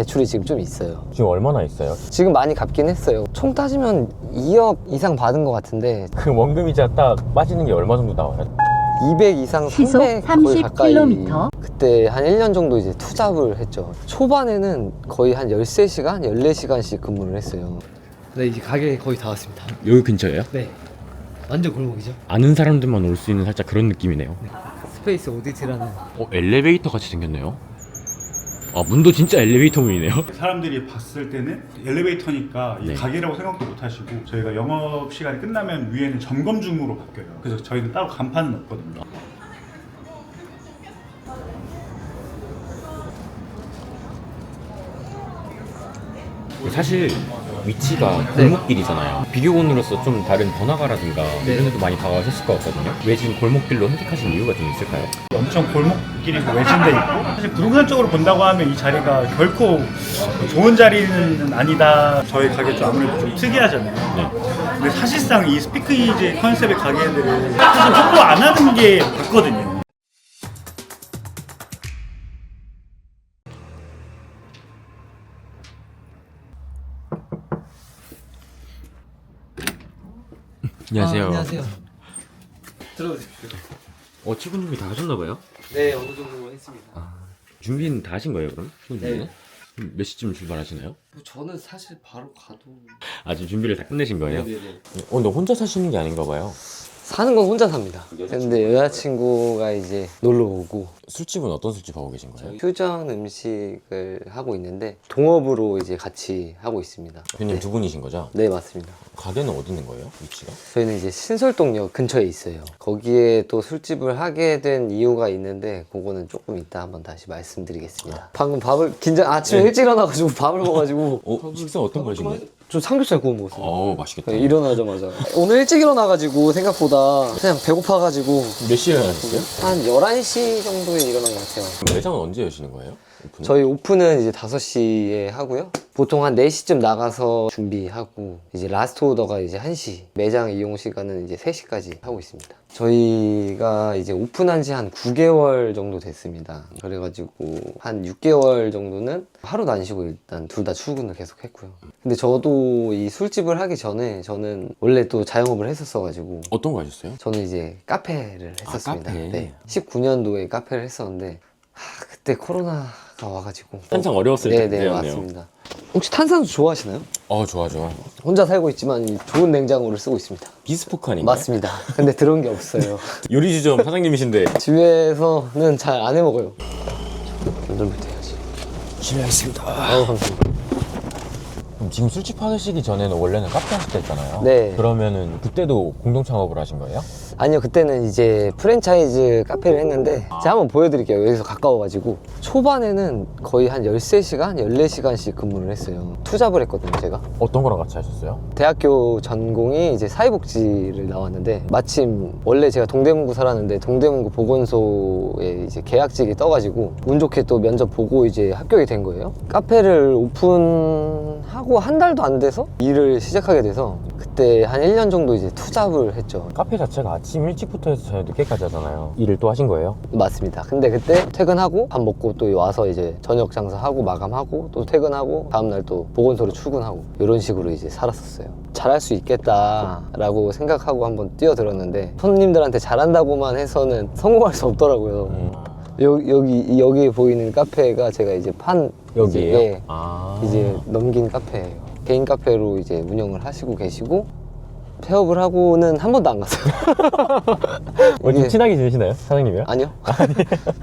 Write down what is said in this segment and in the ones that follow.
대출이 지금 좀 있어요. 지금 얼마나 있어요? 지금 많이 갚긴 했어요. 총 따지면 2억 이상 받은 것 같은데 그 원금이자 딱 빠지는 게 얼마 정도 나와요? 200 이상, 시속 300 거의 가까이 30km. 그때 한 1년 정도 이제 투잡을 했죠. 초반에는 거의 한 13시간, 14시간씩 근무를 했어요. 네, 이제 가게 거의 다 왔습니다. 여기 근처예요? 네, 완전 골목이죠. 아는 사람들만 올 수 있는 살짝 그런 느낌이네요. 스페이스 오디티라는 엘리베이터 같이 생겼네요. 아, 문도 진짜 엘리베이터 문이네요. 사람들이 봤을 때는 엘리베이터니까 이 네. 가게라고 생각도 못 하시고, 저희가 영업 시간이 끝나면 위에는 점검 중으로 바뀌어요. 그래서 저희는 따로 간판은 없거든요. 사실 위치가 골목길이잖아요. 비교군으로서 좀 다른 번화가라든가 이런 데도 많이 다가가셨을 것 같거든요. 왜 지금 골목길로 선택하신 이유가 좀 있을까요? 엄청 골목길이고 외진데 있고, 사실 부동산 쪽으로 본다고 하면 이 자리가 결코 좋은 자리는 아니다. 저희 가게 좀 아무래도 좀 특이하잖아요. 네. 근데 사실상 이 스피크이지 컨셉의 가게들은 사실 홍보 안 하는 게 맞거든요. 안녕하세요. 안녕하세요. 들어오십시오. 출근 준비 다 하셨나봐요? 네, 어느 정도 했습니다. 준비는 다 하신 거예요, 그럼? 출근 준비는? 네. 그럼 몇 시쯤 출발하시나요? 뭐 저는 사실 바로 가도 지금 준비를 다 끝내신 거예요? 네네네. 근데 혼자 사시는 게 아닌가 봐요. 사는 건 혼자 삽니다. 근데 여자친구가 이제 놀러 오고 술집은 어떤 술집 하고 계신 거예요? 퓨전 음식을 하고 있는데 동업으로 이제 같이 하고 있습니다. 대표님 네. 두 분이신 거죠? 네, 맞습니다. 가게는 어디 있는 거예요? 위치가? 저희는 이제 신설동역 근처에 있어요. 거기에 또 술집을 하게 된 이유가 있는데 그거는 조금 이따 한번 다시 말씀드리겠습니다. 방금 밥을 아침에 네. 일찍 일어나가지고 밥을 먹어가지고 식사 어떤 거 하신 거예요? 좀 삼겹살 구워 먹었어요. 맛있겠다. 네, 일어나자마자 오늘 일찍 일어나가지고 생각보다 그냥 배고파가지고 몇 시에 일어나셨어요? 한 11시 정도에 일어난 것 같아요. 그럼 매장은 언제 여시는 거예요? 오픈은? 저희 오픈은 이제 5시에 하고요. 보통 한 4시쯤 나가서 준비하고 이제 라스트 오더가 이제 1시, 매장 이용 시간은 이제 3시까지 하고 있습니다. 저희가 이제 오픈한 지 한 9개월 정도 됐습니다. 그래가지고 한 6개월 정도는 하루도 안 쉬고 일단 둘 다 출근을 계속 했고요. 근데 저도 이 술집을 하기 전에 저는 원래 또 자영업을 했었어가지고 어떤 거 하셨어요? 저는 이제 카페를 했었습니다. 카페. 네. 19년도에 카페를 했었는데 그때 코로나가 와가지고 한창 어려웠을 네네, 때였네요. 맞습니다. 혹시 탄산수 좋아하시나요? 좋아. 혼자 살고 있지만 좋은 냉장고를 쓰고 있습니다. 비스포크 아닌가요? 맞습니다. 근데 들어온 게 없어요. 요리주점 사장님이신데. 집에서는 잘 안 해먹어요. 오늘부터 해야지. 실례하겠습니다. 감사합니다. 그럼 지금 술집 하시기 전에는 원래는 카페 하실 때 했잖아요. 네. 그러면은 그때도 공동 창업을 하신 거예요? 아니요, 그때는 이제 프랜차이즈 카페를 했는데 제가 한번 보여드릴게요. 여기서 가까워가지고 초반에는 거의 한 13시간, 14시간씩 근무를 했어요. 투잡을 했거든요, 제가. 어떤 거랑 같이 하셨어요? 대학교 전공이 이제 사회복지를 나왔는데 마침 원래 제가 동대문구 살았는데 동대문구 보건소에 이제 계약직이 떠가지고 운 좋게 또 면접 보고 이제 합격이 된 거예요. 카페를 오픈하고 한 달도 안 돼서 일을 시작하게 돼서 그때 한 1년 정도 이제 투잡을 했죠. 카페 자체가 아침 일찍부터 해서 저녁 늦게까지 하잖아요. 일을 또 하신 거예요? 맞습니다. 근데 그때 퇴근하고 밥 먹고 또 와서 이제 저녁 장사하고 마감하고 또 퇴근하고 다음날 또 보건소로 출근하고 이런 식으로 이제 살았었어요. 잘할 수 있겠다라고 생각하고 한번 뛰어들었는데 손님들한테 잘한다고만 해서는 성공할 수 없더라고요. 여기 보이는 카페가 제가 이제 여기에요? 이제, 이제 넘긴 카페예요. 개인 카페로 이제 운영을 하시고 계시고 폐업을 하고는 한 번도 안 갔어요. 좀 친하게 지내시나요? 사장님이요? 아니요.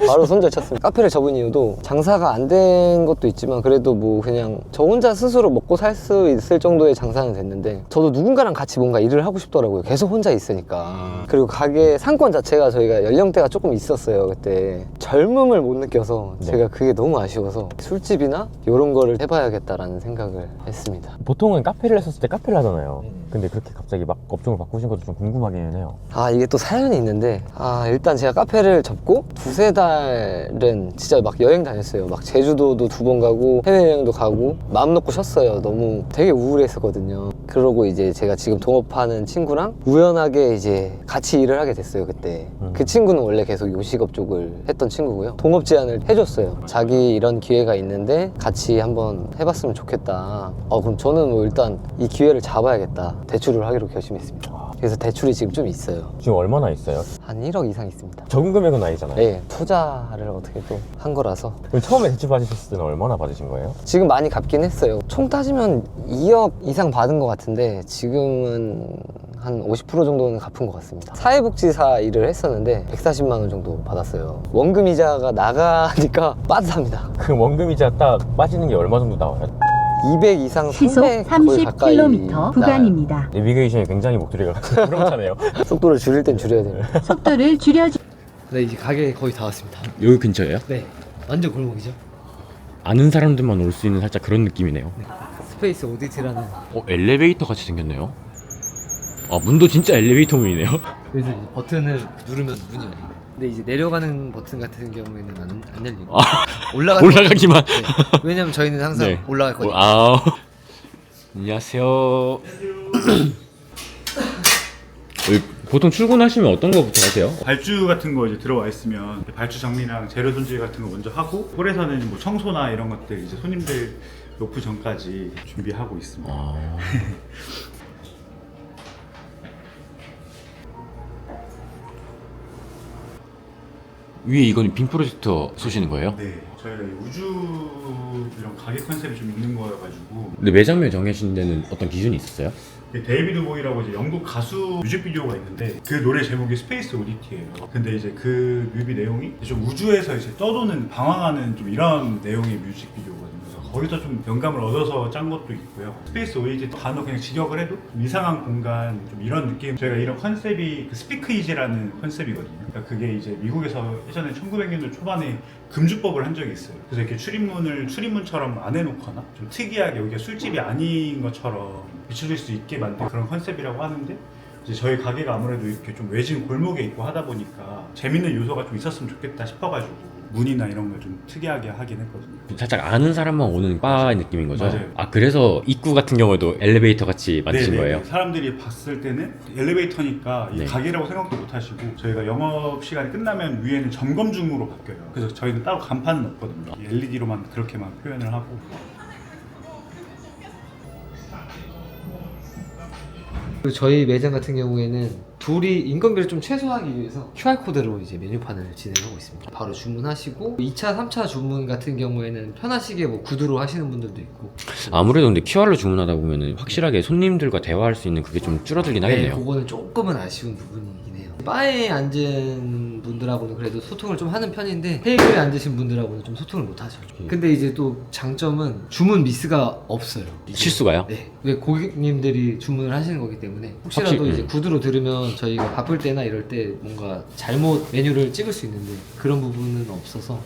바로 손절 쳤습니다. 카페를 접은 이유도 장사가 안 된 것도 있지만 그래도 뭐 그냥 저 혼자 스스로 먹고 살 수 있을 정도의 장사는 됐는데 저도 누군가랑 같이 뭔가 일을 하고 싶더라고요. 계속 혼자 있으니까. 그리고 가게 상권 자체가 저희가 연령대가 조금 있었어요. 그때 젊음을 못 느껴서 제가 그게 너무 아쉬워서 술집이나 이런 거를 해봐야겠다라는 생각을 했습니다. 보통은 카페를 했었을 때 카페를 하잖아요. 근데 그렇게 갑자기 막 업종을 바꾸신 것도 좀 궁금하기는 해요. 아, 이게 또 사연이 있는데, 일단 제가 카페를 접고 두세 달은 진짜 막 여행 다녔어요. 막 제주도도 2번 가고 해외여행도 가고 마음 놓고 쉬었어요. 너무 되게 우울했었거든요. 그러고 이제 제가 지금 동업하는 친구랑 우연하게 이제 같이 일을 하게 됐어요. 그때 그 친구는 원래 계속 요식업 쪽을 했던 친구고요. 동업 제안을 해줬어요. 자기 이런 기회가 있는데 같이 한번 해봤으면 좋겠다. 그럼 저는 뭐 일단 이 기회를 잡아야겠다. 대출을 하기로 결심했습니다. 그래서 대출이 지금 좀 있어요. 지금 얼마나 있어요? 한 1억 이상 있습니다. 적은 금액은 아니잖아요. 네, 투자를 어떻게 또 한 거라서. 그럼 처음에 대출 받으셨을 때는 얼마나 받으신 거예요? 지금 많이 갚긴 했어요. 총 따지면 2억 이상 받은 것 같은데 지금은 한 50% 정도는 갚은 것 같습니다. 사회복지사 일을 했었는데 140만 원 정도 받았어요. 원금 이자가 나가니까 빠듯합니다. 그 원금이자 딱 빠지는 게 얼마 정도 나와요? 200 이상, 시속 300 거의 가까이 30km 구간입니다. 내비게이션이 굉장히 목소리가 우렁차네요. 속도를 줄일 땐 줄여야 돼요. 속도를 줄여주. 네, 이제 가게 거의 다 왔습니다. 여기 근처예요? 네, 완전 골목이죠. 아는 사람들만 올 수 있는 살짝 그런 느낌이네요. 스페이스 오디티라는. 엘리베이터 같이 생겼네요. 문도 진짜 엘리베이터 문이네요. 그래서 이제 버튼을 누르면 문이 열려요. 근데 이제 내려가는 버튼 같은 경우에는 안 열리고 올라가기만. 네. 왜냐면 저희는 항상 네. 올라가거든요. 안녕하세요. 보통 출근하시면 어떤 거부터 하세요? 발주 같은 거 이제 들어와 있으면 발주 정리랑 재료 손질 같은 거 먼저 하고, 홀에서는 뭐 청소나 이런 것들 이제 손님들 오프 전까지 준비하고 있습니다. 위에 이건 빔 프로젝터 쏘시는 거예요? 네, 저희가 이 우주 이런 가게 컨셉이 좀 있는 거여가지고. 근데 매장명 정하신 데는 어떤 기준이 있었어요? 데이비드 보이라고 이제 영국 가수 뮤직비디오가 있는데 그 노래 제목이 스페이스 오디티예요. 근데 이제 그 뮤비 내용이 좀 우주에서 이제 떠도는 방황하는 좀 이런 내용의 뮤직비디오거든요. 그래서 거기서 좀 영감을 얻어서 짠 것도 있고요. 스페이스 오디티 단어 그냥 직역을 해도 좀 이상한 공간 좀 이런 느낌. 저희가 이런 컨셉이 그 스피크 이지라는 컨셉이거든요. 그러니까 그게 이제 미국에서 예전에 1900년대 초반에 금주법을 한 적이 있어요. 그래서 이렇게 출입문을 출입문처럼 안 해놓거나 좀 특이하게 여기가 술집이 아닌 것처럼 비춰질 수 있게 만든 그런 컨셉이라고 하는데, 이제 저희 가게가 아무래도 이렇게 좀 외진 골목에 있고 하다 보니까 재밌는 요소가 좀 있었으면 좋겠다 싶어가지고 문이나 이런 걸 좀 특이하게 하긴 했거든요. 살짝 아는 사람만 오는 바 느낌인 거죠? 맞아요. 그래서 입구 같은 경우도 엘리베이터 같이 만드신 네네. 거예요? 사람들이 봤을 때는 엘리베이터니까 이 네. 가게라고 생각도 못 하시고, 저희가 영업 시간이 끝나면 위에는 점검 중으로 바뀌어요. 그래서 저희는 따로 간판은 없거든요. LED로만 그렇게만 표현을 하고. 그리고 저희 매장 같은 경우에는 둘이 인건비를 좀 최소화하기 위해서 QR코드로 이제 메뉴판을 진행하고 있습니다. 바로 주문하시고 2차, 3차 주문 같은 경우에는 편하시게 뭐 구두로 하시는 분들도 있고. 아무래도 근데 QR로 주문하다 보면 확실하게 손님들과 대화할 수 있는 그게 좀 줄어들긴 하겠네요. 그거는 조금은 아쉬운 부분이긴 해요. 바에 앉은 분들하고는 그래도 소통을 좀 하는 편인데 테이블에 앉으신 분들하고는 좀 소통을 못 하죠. 근데 이제 또 장점은 주문 미스가 없어요. 실수가요? 네. 왜 고객님들이 주문을 하시는 거기 때문에 혹시라도 확실히, 이제 구두로 들으면 저희가 바쁠 때나 이럴 때 뭔가 잘못 메뉴를 찍을 수 있는데 그런 부분은 없어서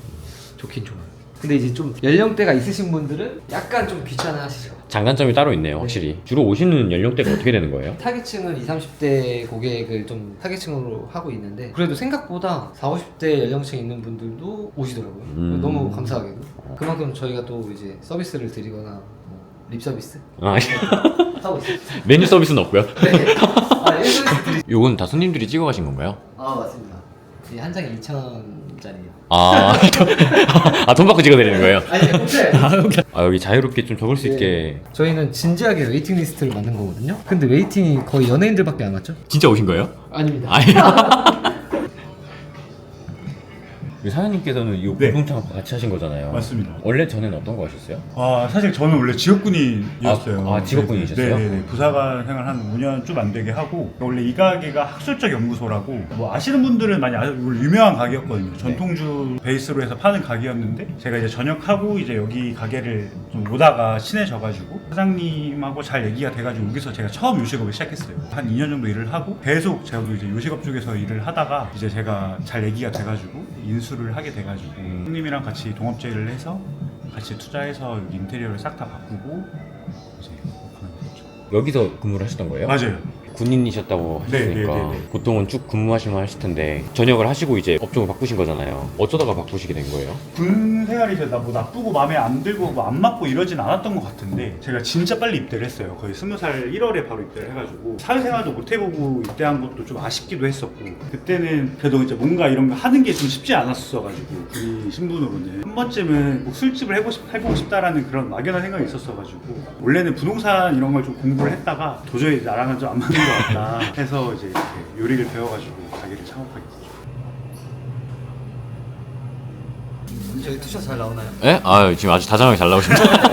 좋긴 좋아요. 근데 이제 좀 연령대가 있으신 분들은 약간 좀 귀찮아 하시죠. 장단점이 따로 있네요, 확실히. 주로 오시는 연령대가 어떻게 되는 거예요? 타겟층은 20, 30대 고객을 좀 타겟층으로 하고 있는데 그래도 생각보다 40, 50대 연령층 있는 분들도 오시더라고요. 너무 감사하게도. 그만큼 저희가 또 이제 서비스를 드리거나 뭐 립서비스 하고 있어요. 메뉴 서비스는 없고요. 네. 립서비스 드리... 요건 다 손님들이 찍어 가신 건가요? 맞습니다. 이 한 장에 2,000원짜리예요. 돈 받고 찍어드리는 거예요? 아니, 공짜예요. 여기 자유롭게 좀 적을 수 네. 있게. 저희는 진지하게 웨이팅 리스트를 만든 거거든요. 근데 웨이팅이 거의 연예인들밖에 안 왔죠? 진짜 오신 거예요? 아닙니다. 우리 사장님께서는 이 네. 공동창업 같이 하신 거잖아요. 맞습니다. 원래 전에는 어떤 거 하셨어요? 사실 저는 원래 직업군인이었어요. 직업군이셨어요? 네네네. 부사관 생활 한 5년 좀 안 되게 하고, 원래 이 가게가 학술적 연구소라고, 뭐 아시는 분들은 많이 유명한 가게였거든요. 전통주 베이스로 해서 파는 가게였는데, 제가 이제 전역하고 이제 여기 가게를 좀 오다가 친해져가지고 사장님하고 잘 얘기가 돼가지고 여기서 제가 처음 요식업을 시작했어요. 한 2년 정도 일을 하고 계속 제가 이제 요식업 쪽에서 일을 하다가 이제 제가 잘 얘기가 돼가지고 인수를 하게 돼가지고 형님이랑 같이 동업제를 해서 같이 투자해서 여기 인테리어를 싹 다 바꾸고 이제 오픈한 거죠. 여기서 근무를 하셨던 거예요? 맞아요. 군인이셨다고 하셨으니까 네. 보통은 쭉 근무하실만 하실 텐데 전역을 하시고 이제 업종을 바꾸신 거잖아요. 어쩌다가 바꾸시게 된 거예요? 군 생활이 뭐 나쁘고 마음에 안 들고 뭐 안 맞고 이러진 않았던 것 같은데 제가 진짜 빨리 입대를 했어요. 거의 20살 1월에 바로 입대를 해가지고 사회생활도 못 해보고 입대한 것도 좀 아쉽기도 했었고 그때는 그래도 이제 뭔가 이런 거 하는 게 좀 쉽지 않았어가지고 군인 신분으로는 한 번쯤은 꼭 술집을 해보고 싶다라는 그런 막연한 생각이 있었어가지고 원래는 부동산 이런 걸 좀 공부를 했다가 도저히 나랑은 좀 안 맞는 것 같다 해서 이제 이렇게 요리를 배워가지고 가게를 창업하게 됐죠. 저희 투샷 잘 나오나요? 예? 아 지금 아주 다정하게 잘 나오십니다.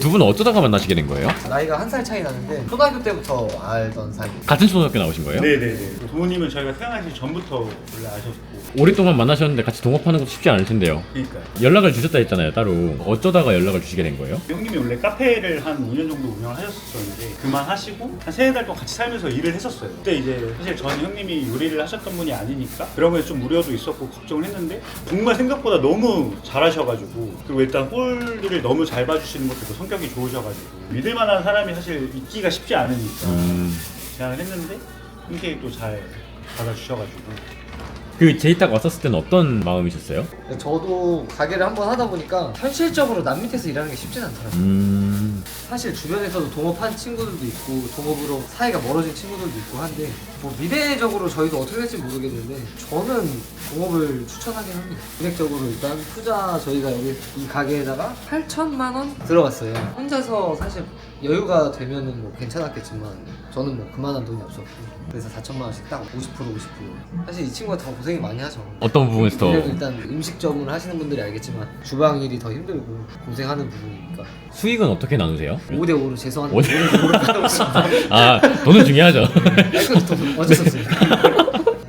두 분은 어쩌다가 만나시게 된 거예요? 나이가 한 살 차이 나는데 초등학교 때부터 알던 사이. 같은 초등학교 나오신 거예요? 네네네. 부모님은 저희가 태어나기 전부터 원래 아셨고 오랫동안 만나셨는데 같이 동업하는 것도 쉽지 않을 텐데요. 그러니까요. 연락을 주셨다 했잖아요, 따로. 어쩌다가 연락을 주시게 된 거예요? 형님이 원래 카페를 한 5년 정도 운영을 하셨었는데 그만하시고 한 3-4달 동안 같이 살면서 일을 했었어요. 그때 이제 사실 저는 형님이 요리를 하셨던 분이 아니니까 그런 거에 좀 우려도 있었고 걱정을 했는데 정말 생각보다 너무 잘하셔가지고 그리고 일단 홀을 너무 잘 봐주시는 것도 또 성격이 좋으셔가지고 믿을 만한 사람이 사실 있기가 쉽지 않으니까 제안을 했는데 흔쾌히 또 잘 받아주셔가지고 그 제이 딱 왔었을 때는 어떤 마음이셨어요? 저도 가게를 한번 하다 보니까 현실적으로 남 밑에서 일하는 게 쉽진 않더라고요. 사실 주변에서도 동업한 친구들도 있고 동업으로 사이가 멀어진 친구들도 있고 한데 뭐 미래적으로 저희도 어떻게 될지 모르겠는데 저는 동업을 추천하긴 합니다. 금액적으로 일단 투자 저희가 여기 이 가게에다가 8천만 원 들어갔어요. 혼자서 사실 여유가 되면은 뭐 괜찮았겠지만 저는 뭐 그만한 돈이 없었고 그래서 4천만 원씩 딱 50% 사실 이 친구가 더 고생이 많이 하죠. 어떤 부분에서 더? 왜냐면 일단 음식점을 하시는 분들이 알겠지만 주방 일이 더 힘들고 고생하는 부분이니까 수익은 어떻게 나누세요? 5대5로 죄송한데 5대5 5대5로 가고 싶다. 아, 돈은 중요하죠. 어쩔 수 없습니다.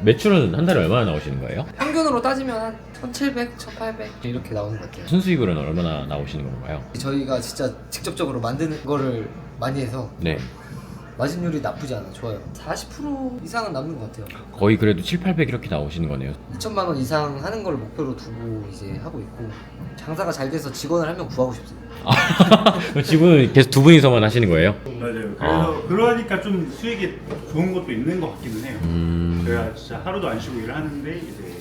매출은 한 달에 얼마나 나오시는 거예요? 평균으로 따지면 한 1,700, 1,800 이렇게 나오는 것 같아요. 순수익으로는 얼마나 나오시는 건가요? 저희가 진짜 직접적으로 만드는 거를 많이 해서 네. 마진율이 나쁘지 않아 좋아요. 40% 이상은 남는 것 같아요. 거의 그래도 7, 800 이렇게 나오시는 거네요. 2천만 원 이상 하는 걸 목표로 두고 이제 하고 있고 장사가 잘 돼서 직원을 한 명 구하고 싶습니다. 지금은 계속 두 분이서만 하시는 거예요? 맞아요. 그래서 그러니까 좀 수익이 좋은 것도 있는 것 같기는 해요. 저희가 진짜 하루도 안 쉬고 일을 하는데 이제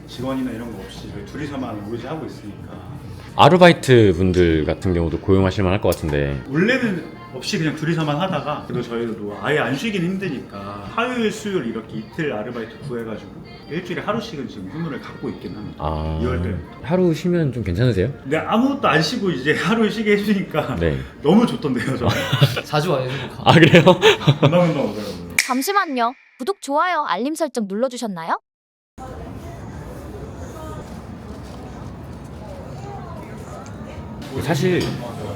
직원이나 이런 거 없이 저희 둘이서만 오로지 하고 있으니까 아르바이트 분들 같은 경우도 고용하실 만할 것 같은데 원래는 없이 그냥 둘이서만 하다가 그래도 저희도 아예 안 쉬긴 힘드니까 화요일 수요일 이렇게 이틀 아르바이트 구해가지고 일주일에 하루씩은 지금 휴무를 갖고 있긴 합니다. 2월 때부터. 하루 쉬면 좀 괜찮으세요? 근데 아무것도 안 쉬고 이제 하루 쉬게 해주니까 네. 너무 좋던데요 저는. 자주 와요. 아 그래요? 금방금방 오더라고요. 잠시만요. 구독, 좋아요, 알림 설정 눌러주셨나요? 사실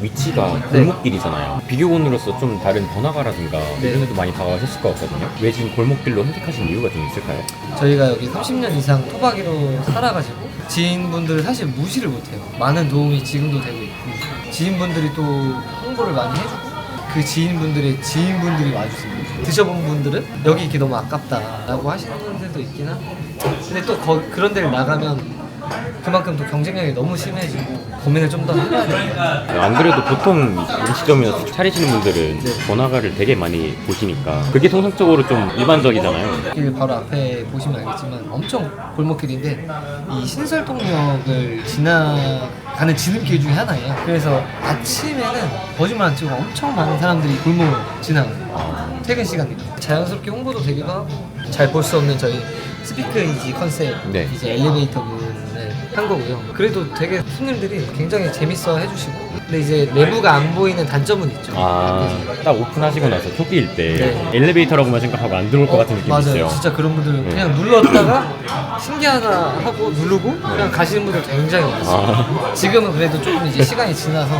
위치가 골목길이잖아요. 비교군으로서 좀 다른 번화가라든가 이런 데도 많이 다가가셨을 것 같거든요. 왜 지금 골목길로 선택하신 이유가 좀 있을까요? 저희가 여기 30년 이상 토박이로 살아가지고 지인분들을 사실 무시를 못해요. 많은 도움이 지금도 되고 있고 지인분들이 또 홍보를 많이 해주고 그 지인분들의 지인분들이 와주세요. 드셔본 분들은 여기 이렇게 너무 아깝다라고 하시는 분들도 있긴 한데 근데 또 그런 데를 나가면 그만큼 또 경쟁력이 너무 심해지고 고민을 좀 더 해봐야 돼요. 안 그래도 보통 음식점이나 차리시는 분들은 번화가를 되게 많이 보시니까 그게 통상적으로 좀 일반적이잖아요. 길 바로 앞에 보시면 알겠지만 엄청 골목길인데 이 신설동역을 지나가는 지름길 중에 하나예요. 그래서 아침에는 거짓말 안 치고 엄청 많은 사람들이 골목을 지나가요. 퇴근 시간이다. 자연스럽게 홍보도 되기도 하고 잘 볼 수 없는 저희 스피크이지 컨셉 네. 이제 엘리베이터를 한 거고요. 그래도 되게 손님들이 굉장히 재밌어 해주시고 근데 이제 내부가 안 보이는 단점은 있죠. 딱 오픈하시고 나서 초기일 때 네. 엘리베이터라고만 생각하고 안 들어올 것 같은 느낌이 맞아요. 있어요. 진짜 그런 분들은 그냥 눌렀다가 신기하다 하고 누르고 그냥 가시는 분들 굉장히 많았어요. 지금은 그래도 조금 이제 시간이 지나서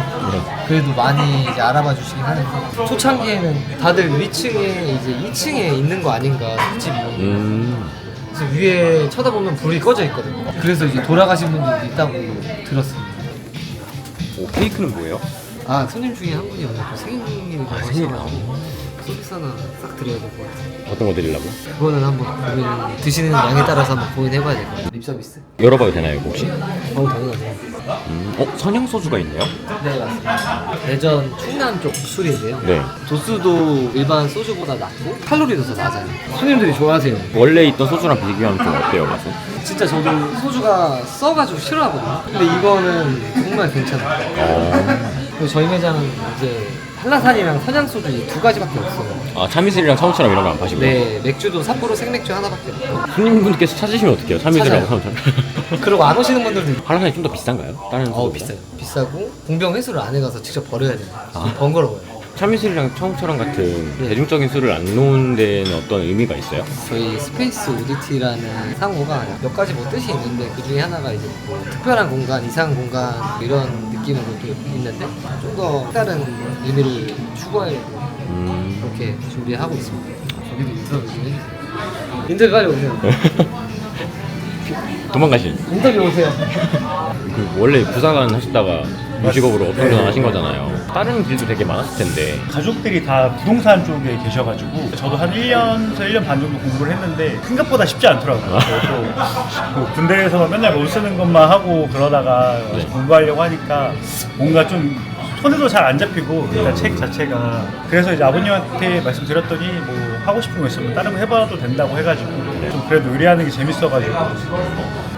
그래도 많이 이제 알아봐 주시긴 하는데 초창기에는 다들 위층에 이제 2층에 있는 거 아닌가 집이. 그래서 위에 쳐다보면 불이 꺼져 있거든요. 그래서 이제 돌아가신 분들도 있다고 들었습니다. 케이크는 뭐예요? 아 손님 중에 한 분이 오늘 또 생일이라고 하셔가지고 서비스 하나 싹 드려야 될 것 같아요. 어떤 거 드리려고요? 그거는 한번 고민, 드시는 양에 따라서 한번 고민해봐야 될 것 같아요. 립 서비스? 열어봐도 되나요, 이거 혹시? 당연하죠. 선양 소주가 있네요? 네, 맞습니다. 대전 충남 쪽 술인데요. 네. 도수도 일반 소주보다 낮고 칼로리도 더 낮아요. 손님들이 좋아하세요. 원래 있던 소주랑 비교하면 좀 어때요, 맛은? 진짜 저도 소주가 써가지고 싫어하거든요. 근데 이거는 정말 괜찮아요. 그리고 저희 매장은 이제 한라산이랑 선양소주 이 두 가지밖에 없어요. 아, 참이슬이랑 차우처럼 이런 거 안 파시고요? 네, 맥주도 삿포로 생맥주 하나밖에 없고. 손님분께서 찾으시면 어떡해요? 참이슬이랑 찾아요. 차우처럼. 그리고 안 오시는 분들도 있고. 한라산이 좀 더 비싼가요? 다른 소주보다? 비싸요. 비싸고 공병 회수를 안 해가서 직접 버려야 돼요. 아. 번거로워요. 참이슬이랑 차우처럼 같은 네. 대중적인 술을 안 놓은 데는 어떤 의미가 있어요? 저희 스페이스 오디티라는 상호가 몇 가지 뭐 뜻이 있는데 그 중에 하나가 이제 뭐 특별한 공간, 이상한 공간 이런 느낌으로 또 있는데 좀 더 다른 의미를 추구하려고 그렇게 준비하고 있습니다. 저기도 인터뷰 좀 해주세요. 인터뷰 빨리 오세요. 도망가실. 인터뷰 오세요. 원래 부사관 하시다가 무직업으로 업종전 하신 거잖아요. 다른 길도 되게 많았을 텐데. 가족들이 다 부동산 쪽에 계셔가지고 저도 한 1년에서 1년 반 정도 공부를 했는데 생각보다 쉽지 않더라고요. 또 군대에서 맨날 못 쓰는 것만 하고 그러다가 네. 공부하려고 하니까 뭔가 좀 손에도 잘 안 잡히고 일단 책 자체가 그래서 이제 아버님한테 말씀드렸더니 뭐 하고 싶은 거 있으면 다른 거 해봐도 된다고 해가지고 좀 그래도 의뢰하는 게 재밌어가지고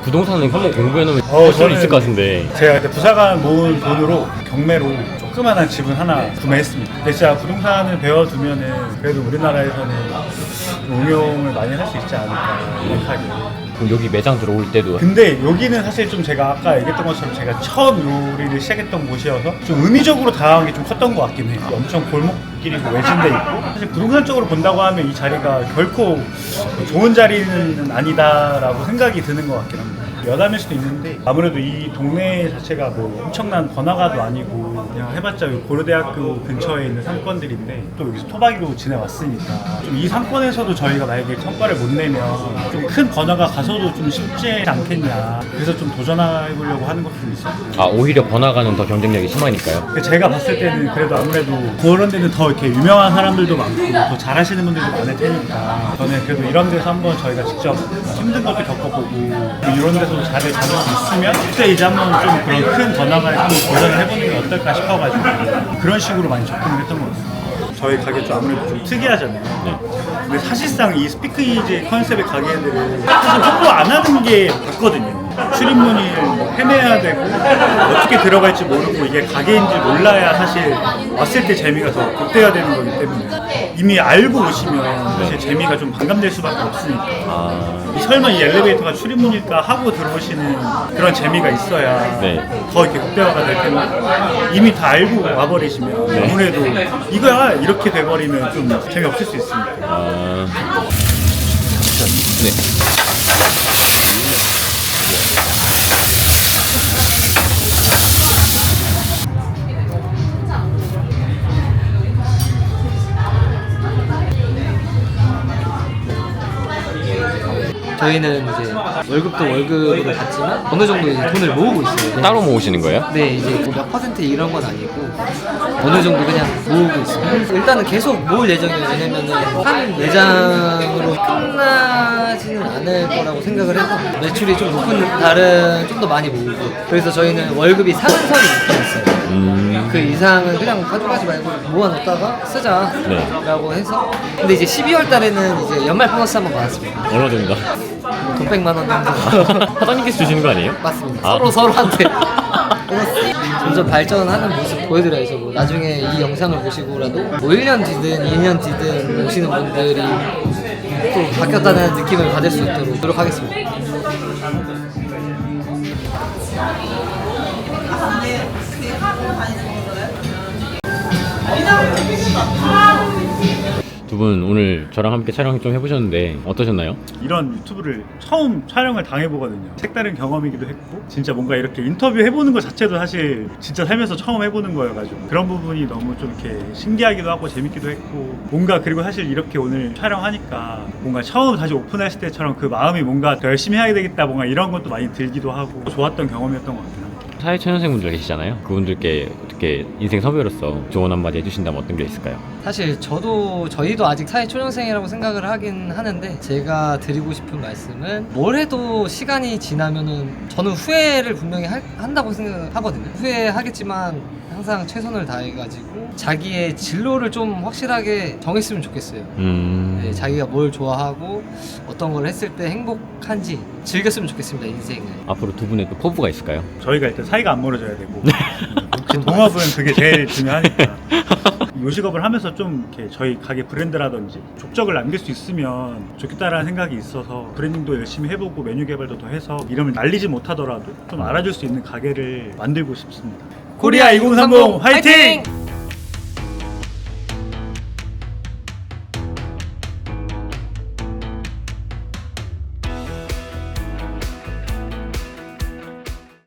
부동산은 한번 공부해놓으면 할 수는 있을 것 같은데. 제가 그때 부사관 모은 돈으로 경매로 조그만한 집은 하나 구매했습니다. 근데 진짜 부동산을 배워두면은 그래도 우리나라에서는 응용을 많이 할 수 있지 않을까 생각하게. 그럼 여기 매장 들어올 때도 근데 여기는 사실 좀 제가 아까 얘기했던 것처럼 제가 처음 요리를 시작했던 곳이어서 좀 의미적으로 다가간 게 좀 컸던 것 같긴 해요. 엄청 골목길이고 외진데 있고 사실 부동산 쪽으로 본다고 하면 이 자리가 결코 좋은 자리는 아니다라고 생각이 드는 것 같긴 합니다. 여담일 수도 있는데 아무래도 이 동네 자체가 뭐 엄청난 번화가도 아니고 그냥 해봤자 고려대학교 근처에 있는 상권들인데 또 여기서 토박이로 지내왔으니까 좀 이 상권에서도 저희가 만약에 성과를 못 내면 좀 큰 번화가 가서도 좀 쉽지 않겠냐 그래서 좀 도전해보려고 하는 것도 있어요. 아, 오히려 번화가는 더 경쟁력이 심하니까요. 근데 제가 봤을 때는 그래도 아무래도 그런 데는 더 이렇게 유명한 사람들도 많고 더 잘하시는 분들도 많을 테니까 저는 그래도 이런 데서 한번 저희가 직접 힘든 것도 겪어보고 이런 데서 자리를 잡을 수 있으면 그때 이제 한번 좀 그런 큰 번화가에 한번 도전을 해보는 게 어떨까 싶어가지고 그런 식으로 많이 접근을 했던 것 같습니다. 저희 가게 좀 아무래도 좀 특이하잖아요. 네. 근데 사실상 이 스피크이지 컨셉의 가게들은 사실 홍보 안 하는 게 맞거든요. 출입문이 뭐 헤매야 되고 어떻게 들어갈지 모르고 이게 가게인지 몰라야 사실 왔을 때 재미가 더 극대화되는 거기 때문에 이미 알고 오시면 사실 재미가 좀 반감될 수밖에 없으니까 설마 이 엘리베이터가 출입문일까 하고 들어오시는 그런 재미가 있어야 네. 더 이렇게 극대화가 될 텐데 이미 다 알고 와버리시면 아무래도 이거야 이렇게 돼버리면 좀 재미없을 수 있으니까. 네. 저희는 이제 월급도 월급으로 받지만 어느 정도 이제 돈을 모으고 있어요. 따로 모으시는 거예요? 네, 이제 몇 퍼센트 이런 건 아니고 어느 정도 그냥 모으고 있습니다. 일단은 계속 모을 예정이에요. 왜냐면은 한 매장으로 끝나지는 않을 거라고 생각을 해서 매출이 좀 높은 달은 좀 더 많이 모으고 그래서 저희는 월급이 상한선이 있어요. 그 이상은 그냥 가져가지 말고 모아놓다가 쓰자라고 해서 근데 이제 12월 달에는 이제 연말 보너스 한번 받았습니다. 얼마 정도? 돈 100만 원 정도. 사장님께서 주시는 거 아니에요? 맞습니다. 아. 서로한테 점점 발전하는 모습 보여드려야죠. 뭐 나중에 이 영상을 보시고라도 뭐 1년 뒤든 2년 뒤든 오시는 분들이 또 바뀌었다는 느낌을 받을 수 있도록 노력하겠습니다. 두 분 오늘 저랑 함께 촬영 좀 해보셨는데 어떠셨나요? 이런 유튜브를 처음 촬영을 당해보거든요. 색다른 경험이기도 했고 진짜 뭔가 이렇게 인터뷰 해보는 것 자체도 사실 진짜 살면서 처음 해보는 거여가지고 그런 부분이 너무 좀 이렇게 신기하기도 하고 재밌기도 했고 뭔가 그리고 사실 이렇게 오늘 촬영하니까 뭔가 처음 다시 오픈했을 때처럼 그 마음이 뭔가 더 열심히 해야 되겠다 뭔가 이런 것도 많이 들기도 하고 좋았던 경험이었던 것 같아요. 사회초년생분들 계시잖아요. 그분들께 어떻게 인생 선배로서 조언 한마디 해주신다면 어떤 게 있을까요? 사실 저희도 아직 사회초년생이라고 생각을 하긴 하는데 제가 드리고 싶은 말씀은 뭘 해도 시간이 지나면은 저는 후회를 분명히 한다고 생각하거든요. 후회하겠지만 항상 최선을 다해가지고 자기의 진로를 좀 확실하게 정했으면 좋겠어요. 네, 자기가 뭘 좋아하고 어떤 걸 했을 때 행복한지 즐겼으면 좋겠습니다, 인생을. 앞으로 두 분의 또 포부가 있을까요? 저희가 일단 사이가 안 멀어져야 되고 동업은 그게 제일 중요하니까 요식업을 하면서 좀 이렇게 저희 가게 브랜드라든지 족적을 남길 수 있으면 좋겠다라는 생각이 있어서 브랜딩도 열심히 해보고 메뉴 개발도 더 해서 이름을 날리지 못하더라도 좀 알아줄 수 있는 가게를 만들고 싶습니다. 코리아 2030 화이팅!